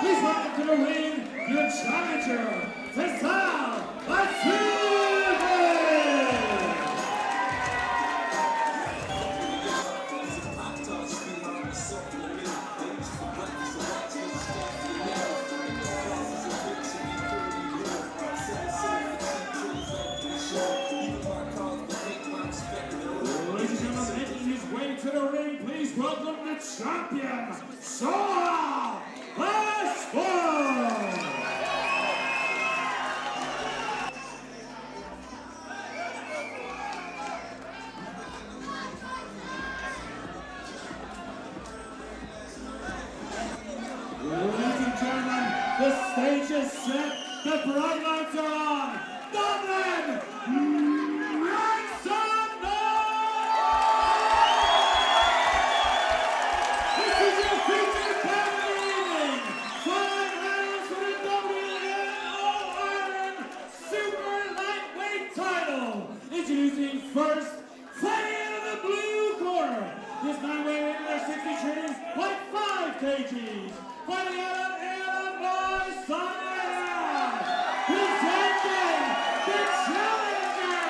Please welcome to the ring, your challenger, Faisal Azimi! To the ring, please welcome the champion, Sohail Afshar! Ladies and gentlemen, the stage is set, the bright lights are on. Dublin! Introducing first, fighting out of the blue corner. This man weighing in under 63, 0.5 kgs. Fighting out of EireMuaySiam. Presenting the challenger,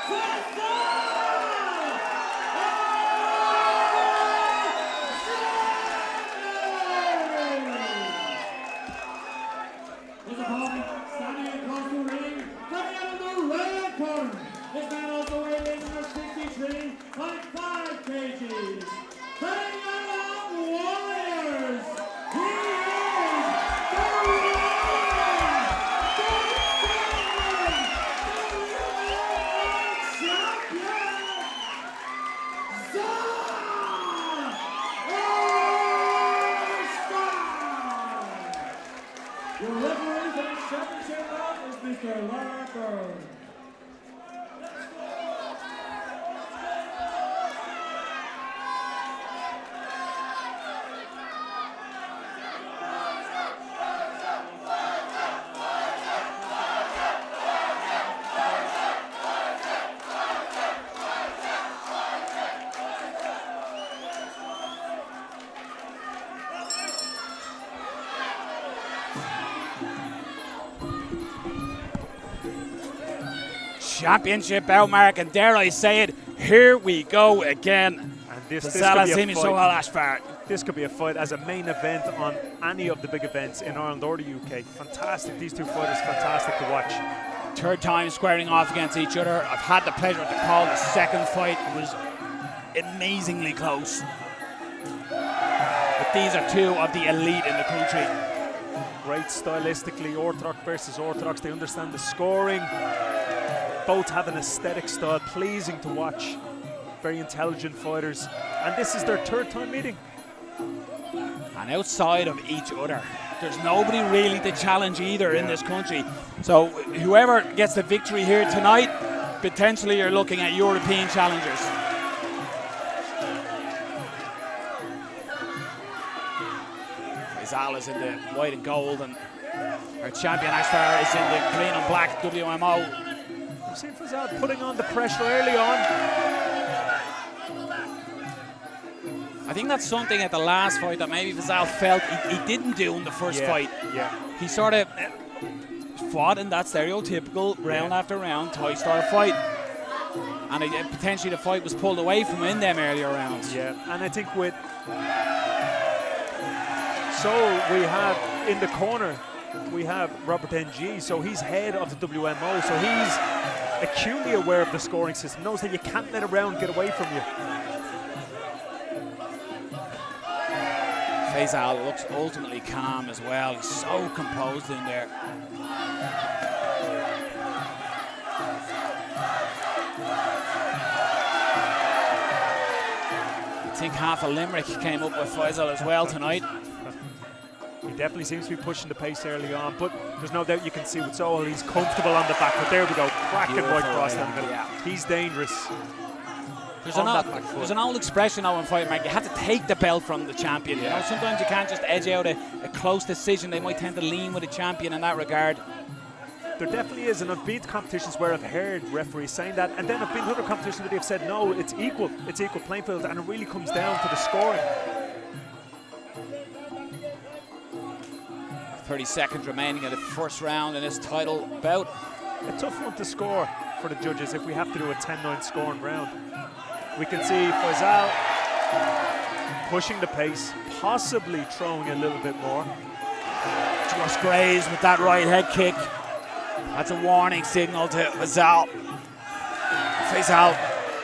Faisal Azimi. His opponent standing across the ring, coming out of the red corner. This man also weighing in under 63.5 kgs. Fighting out of Warriors, he is the champion, Sohail Afshar. Your referee for this championship bout is Mr. Limerick. Championship bout, Mark, and dare I say it, here we go again. And this Faisal Azimi, Sohail Afshar. This could be a fight as a main event on any of the big events in Ireland or the UK. Fantastic, these two fighters, fantastic to watch. Third time squaring off against each other. I've had the pleasure to call the second fight. It was amazingly close. But these are two of the elite in the country. Great stylistically, orthodox versus orthodox. They understand the scoring. Both have an aesthetic style, pleasing to watch. Very intelligent fighters. And this is their third time meeting. And outside of each other, there's nobody really to challenge either in this country. So whoever gets the victory here tonight, potentially you're looking at European challengers. Faisal is in the white and gold, and our champion Afshar is in the green and black WMO. We've seen Faisal putting on the pressure early on. I think that's something at the last fight that maybe Faisal felt he didn't do in the first fight. He sort of fought in that stereotypical round after round tight style fight. And potentially the fight was pulled away from him in them earlier rounds. Yeah, and I think with... So we have in the corner, we have Robert NG, so he's head of the WMO, so he's acutely aware of the scoring system, knows that you can't let a round get away from you. Faisal looks ultimately calm as well. He's so composed in there. I think half of Limerick came up with Faisal as well tonight. He definitely seems to be pushing the pace early on, but there's no doubt you can see with Sohail, he's comfortable on the back foot. There we go, cracking right across that middle. Yeah. He's dangerous. There's an old expression now in fighting, Mark. You have to take the belt from the champion. You know, sometimes you can't just edge out a close decision. They might tend to lean with a champion in that regard. There definitely is, and I've been to competitions where I've heard referees saying that, and then I've been to other competitions where they've said, no, it's equal playing field, and it really comes down to the scoring. 30 seconds remaining in the first round in this title bout. A tough one to score for the judges if we have to do a 10-9 scoring round. We can see Faisal pushing the pace, possibly throwing a little bit more. Just grazed with that right head kick. That's a warning signal to Faisal. Faisal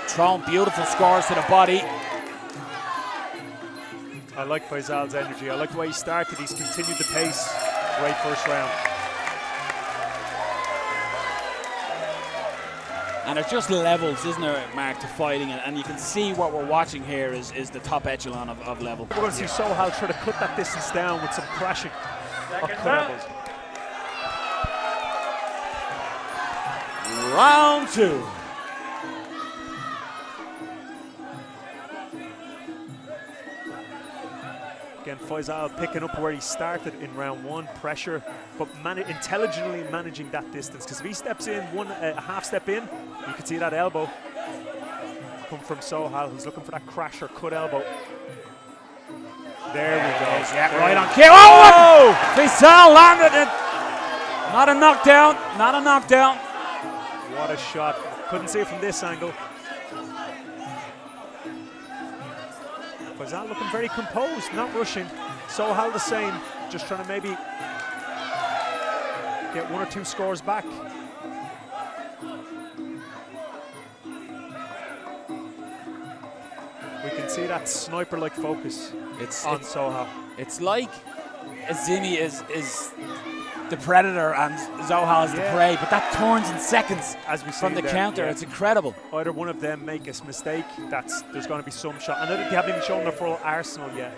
throwing beautiful scores to the body. I like Faisal's energy. I like the way he started. He's continued the pace. Great first round. And there's just levels, isn't there, Mark, to fighting, and you can see what we're watching here is the top echelon of level. We're going to see Sohail try to cut that distance down with some crashing of cut elbows. Round 2. Again, Faisal picking up where he started in round 1, pressure, but intelligently managing that distance. Because if he steps in, a half step in, you can see that elbow come from Sohail. He's looking for that crash or cut elbow. There we go. Yeah, right on cue. Oh! Faisal landed it. Not a knockdown. Not a knockdown. What a shot. Couldn't see it from this angle. Faisal looking very composed, not rushing. Sohail the same, just trying to maybe get 1 or 2 scores back. We can see that sniper-like focus on Sohail. It's like Azimi is the predator and Sohail is the prey, but that turns in seconds as we see from the counter. It's incredible. Either one of them make a mistake, there's going to be some shot. I know that they haven't even shown their full arsenal yet.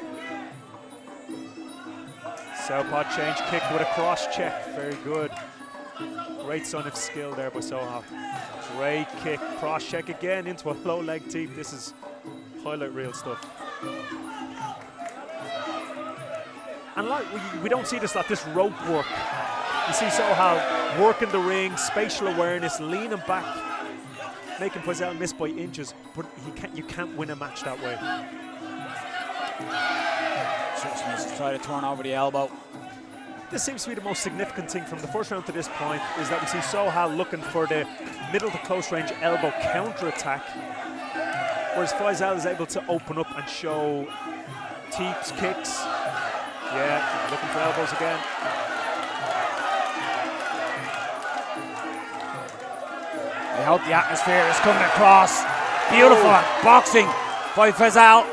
Southpaw change kick with a cross check, very good. Great sign of skill there by Sohail. Great kick, cross check again into a low leg teep. This is highlight reel stuff. And like we don't see this rope work. You see Sohail working the ring, spatial awareness, leaning back, making Faisal miss by inches, but you can't win a match that way. Just misses to try to turn over the elbow. This seems to be the most significant thing from the first round to this point, is that we see Sohail looking for the middle to close range elbow counter attack, whereas Faisal is able to open up and show teeps, kicks. Yeah, looking for elbows again. I hope the atmosphere is coming across. Beautiful boxing by Faisal.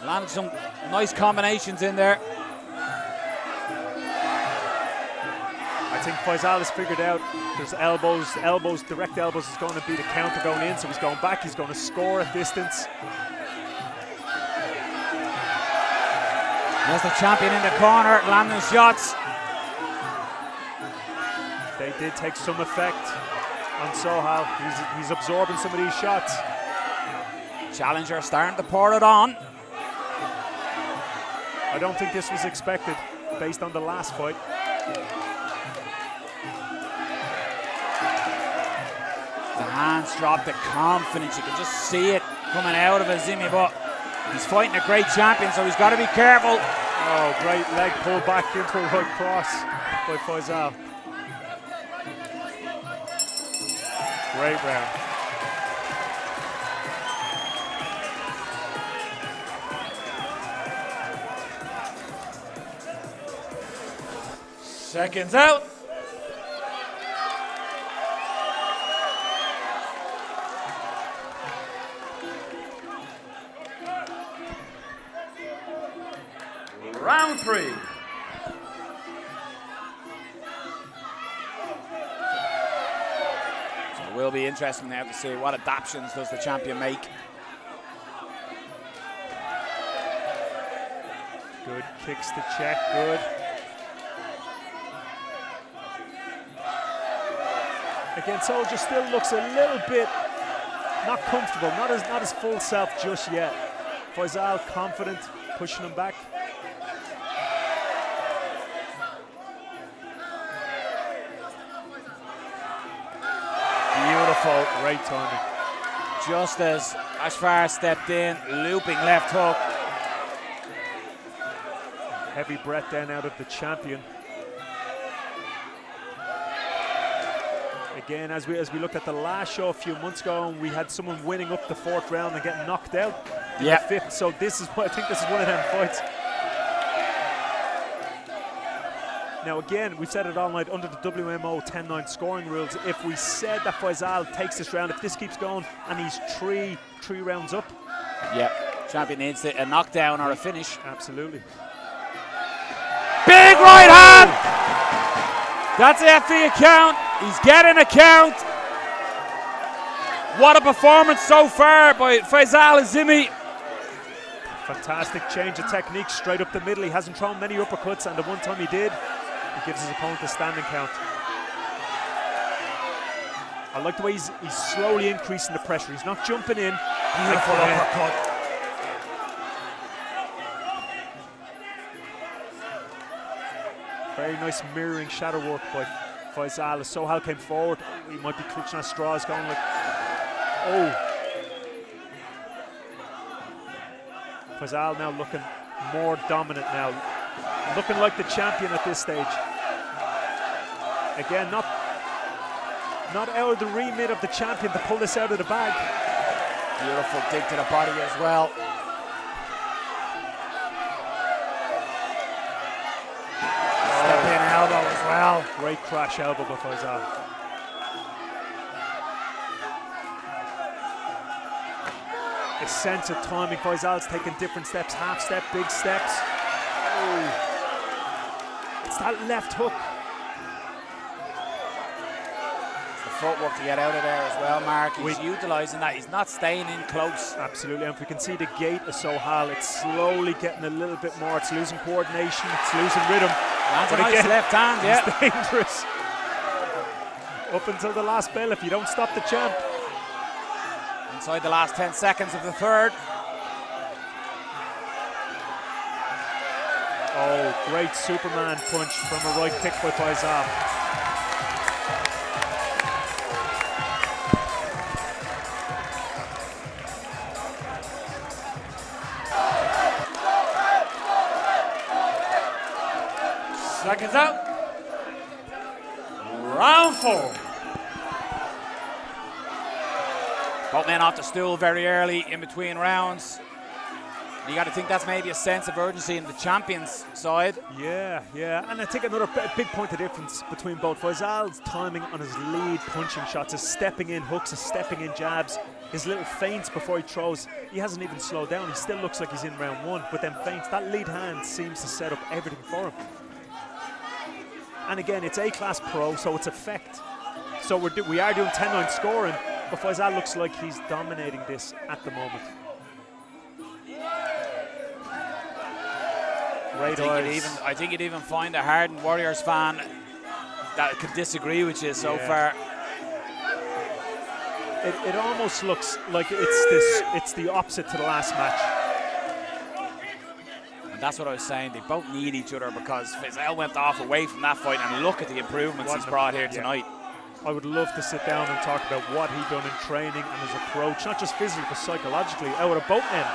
Landed some nice combinations in there. I think Faisal has figured out there's elbows, direct elbows is going to be the counter going in, so he's going back, he's going to score at distance. There's the champion in the corner, landing shots. They did take some effect on Sohail. He's absorbing some of these shots. Challenger starting to pour it on. I don't think this was expected based on the last fight. The hands drop, the confidence. You can just see it coming out of Azimi, but he's fighting a great champion, so he's got to be careful. Oh, great leg pull back into a right cross by Faisal. Great round. Seconds out. Round 3. So it will be interesting now to see what adaptations does the champion make. Good kicks to check, good. Again, Soldier still looks a little bit not comfortable, not as full self just yet. Faisal confident, pushing him back. Beautiful. Great timing. Just as Afshar stepped in, looping left hook. Heavy breath then out of the champion. Again, as we looked at the last show a few months ago, and we had someone winning up the 4th round and getting knocked out in the 5th. So this is what I think this is one of them fights. Now again, we've said it all night, under the WMO 10-9 scoring rules, if we said that Faisal takes this round, if this keeps going and he's three rounds up. Yeah, champion needs a knockdown or a finish. Absolutely. Big right hand! That's it for the count. He's getting a count. What a performance so far by Faisal Azimi. Fantastic change of technique straight up the middle. He hasn't thrown many uppercuts, and the one time he did, he gives his opponent a standing count. I like the way he's slowly increasing the pressure. He's not jumping in. Beautiful uppercut. Very nice mirroring shadow work by Faisal. As Sohail came forward, he might be clutching at straws, going like, oh. Faisal now looking more dominant now. Looking like the champion at this stage. Again, not out of the remit of the champion to pull this out of the bag. Beautiful dig to the body as well. Step in elbow as well. Great crash elbow by Faisal. A sense of timing. Faisal's taking different steps, half step, big steps. Oh. It's that left hook. It's the footwork to get out of there as well, Mark. He's utilising that. He's not staying in close. Absolutely, and if we can see the gait of Sohail, it's slowly getting a little bit more. It's losing coordination, it's losing rhythm. That's a nice left hand, yeah. It's dangerous. Up until the last bell if you don't stop the champ. Inside the last 10 seconds of the 3rd. Oh, great Superman punch from a right kick by Faisal. Seconds out. Round 4. Both men off the stool very early in between rounds. You got to think that's maybe a sense of urgency in the champion's side. Yeah, and I think another big point of difference between both. Faisal's timing on his lead punching shots, his stepping in hooks, his stepping in jabs, his little feints before he throws. He hasn't even slowed down. He still looks like he's in round 1 with them feints. That lead hand seems to set up everything for him. And again, it's A-class pro, so it's effect. So we are doing 10-9 scoring, but Faisal looks like he's dominating this at the moment. Great eyes. I think you'd even find a hardened Warriors fan that could disagree with you so far. It almost looks like it's the opposite to the last match. And that's what I was saying. They both need each other because Faisal went off away from that fight, and look at the improvements he's brought here tonight. I would love to sit down and talk about what he done in training and his approach, not just physically but psychologically, out of both men.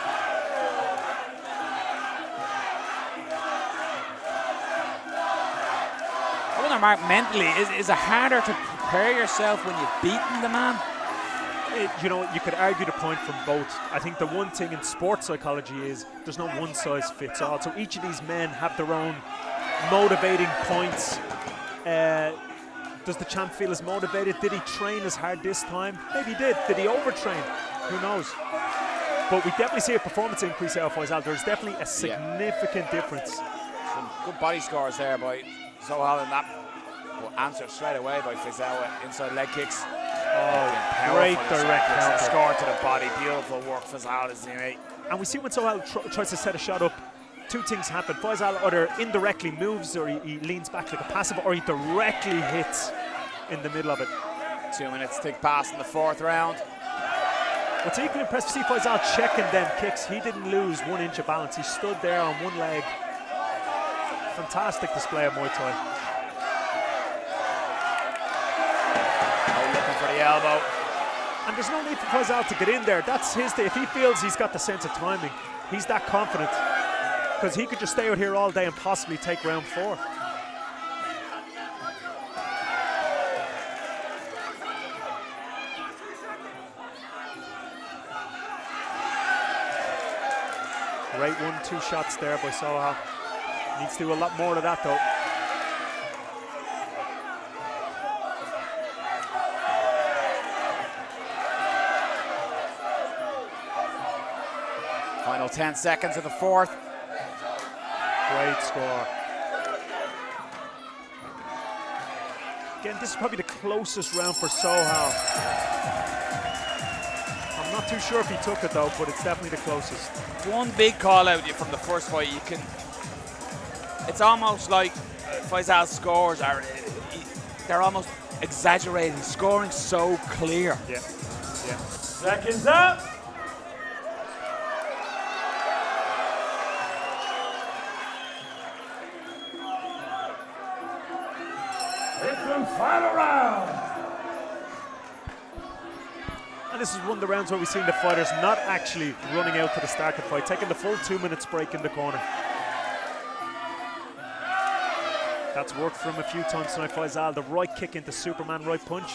I wonder, Mark, mentally, is it harder to prepare yourself when you've beaten the man? You know, you could argue the point from both. I think the one thing in sports psychology is there's no one size fits all. So each of these men have their own motivating points. Does the champ feel as motivated? Did he train as hard this time? Maybe he did. Did he overtrain? Who knows? But we definitely see a performance increase out of Faisal. There's definitely a significant difference. Some good body scores there by Sohail, and that will answer straight away by Faisal inside leg kicks. Oh, great direct counter. Score to the body. Beautiful work, Faisal Azimi. And we see when Sohail tries to set a shot up, two things happen. Faisal either indirectly moves or he leans back like a passive, or he directly hits in the middle of it. 2 minutes tick past in the 4th round. What's equally impressive to see Faisal checking them kicks. He didn't lose 1 inch of balance. He stood there on one leg. Fantastic display of Muay Thai. Oh, looking for the elbow. And there's no need for Faisal to get in there. That's his thing. If he feels he's got the sense of timing, he's that confident. because he could just stay out here all day and possibly take round 4. Great 1-2 shots there by Sohail. Needs to do a lot more of that though. Final 10 seconds of the 4th. Great score. Again, this is probably the closest round for Sohail. I'm not too sure if he took it though, but it's definitely the closest. One big call out from the first fight, it's almost like Faisal's scores they're almost exaggerated. He's scoring so clear. Yeah. Seconds up. Final round. And this is one of the rounds where we've seen the fighters not actually running out to the start of the fight, taking the full 2 minutes break in the corner. That's worked for him a few times tonight, Faisal. The right kick into Superman right punch.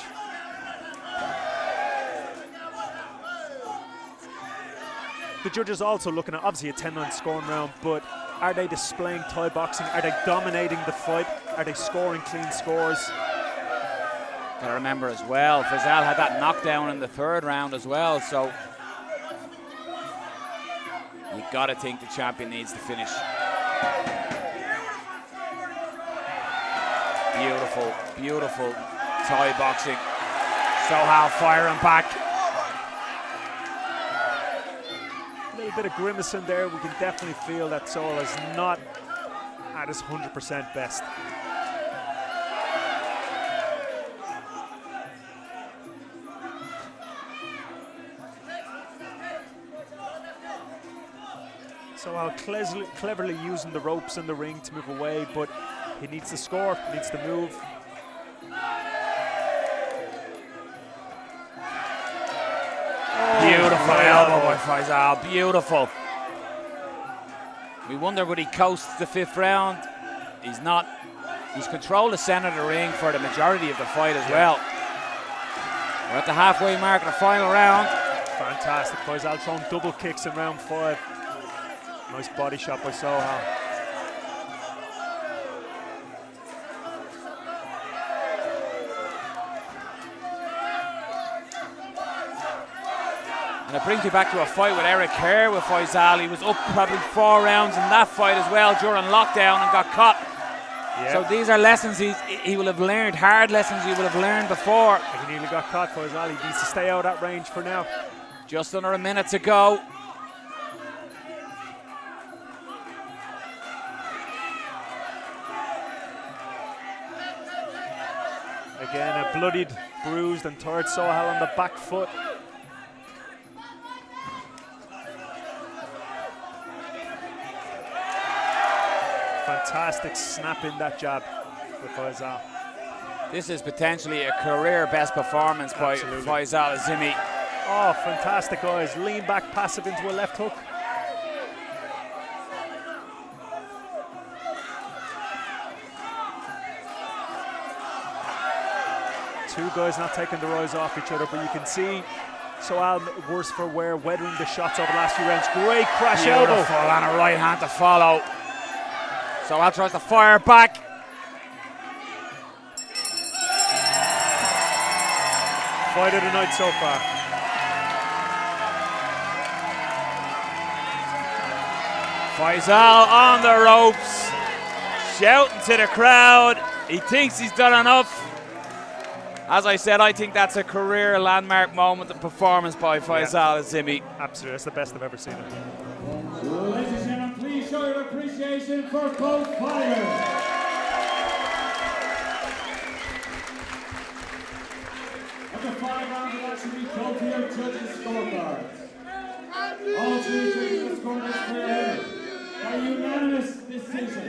The judges also looking at obviously a 10-9 scoring round, but are they displaying Thai boxing? Are they dominating the fight? Are they scoring clean scores? Gotta remember as well, Faisal had that knockdown in the 3rd round as well, so you gotta think the champion needs to finish. Beautiful, beautiful Thai boxing. Sohail firing back. A little bit of grimace in there. We can definitely feel that Sohail is not at his 100% best. Sohail cleverly using the ropes in the ring to move away, but he needs to score, he needs to move. Beautiful elbow by Faisal, beautiful. We wonder would he coast the 5th round? He's not. He's controlled the center of the ring for the majority of the fight as well. We're at the halfway mark of the final round. Fantastic, Faisal throwing double kicks in round 5. Nice body shot by Sohail. And it brings you back to a fight with Eric Kerr with Faisal. He was up probably 4 rounds in that fight as well during lockdown and got caught. Yeah. So these are lessons he will have learned, hard lessons he will have learned before. He nearly got caught, Faisal. He needs to stay out of that range for now. Just under a minute to go. Again, a bloodied, bruised and tired Sohail on the back foot. Fantastic snap in that jab with Faisal. This is potentially a career best performance by Faisal Azimi. Oh, fantastic, guys. Lean back passive into a left hook. Two guys not taking their eyes off each other, but you can see Sohail worse for wear, weathering the shots over the last few rounds. Great crash elbow. And a right hand to follow. Sohail tries to fire back. Fight of the night so far. Faisal on the ropes, shouting to the crowd. He thinks he's done enough. As I said, I think that's a career landmark moment of performance by Faisal Azimi. Absolutely, that's the best I've ever seen it. Ladies and gentlemen, please show your appreciation for both fighters. After 5 rounds of action, we go to your judges' scorecards. All 3 judges have scored this clear by unanimous decision.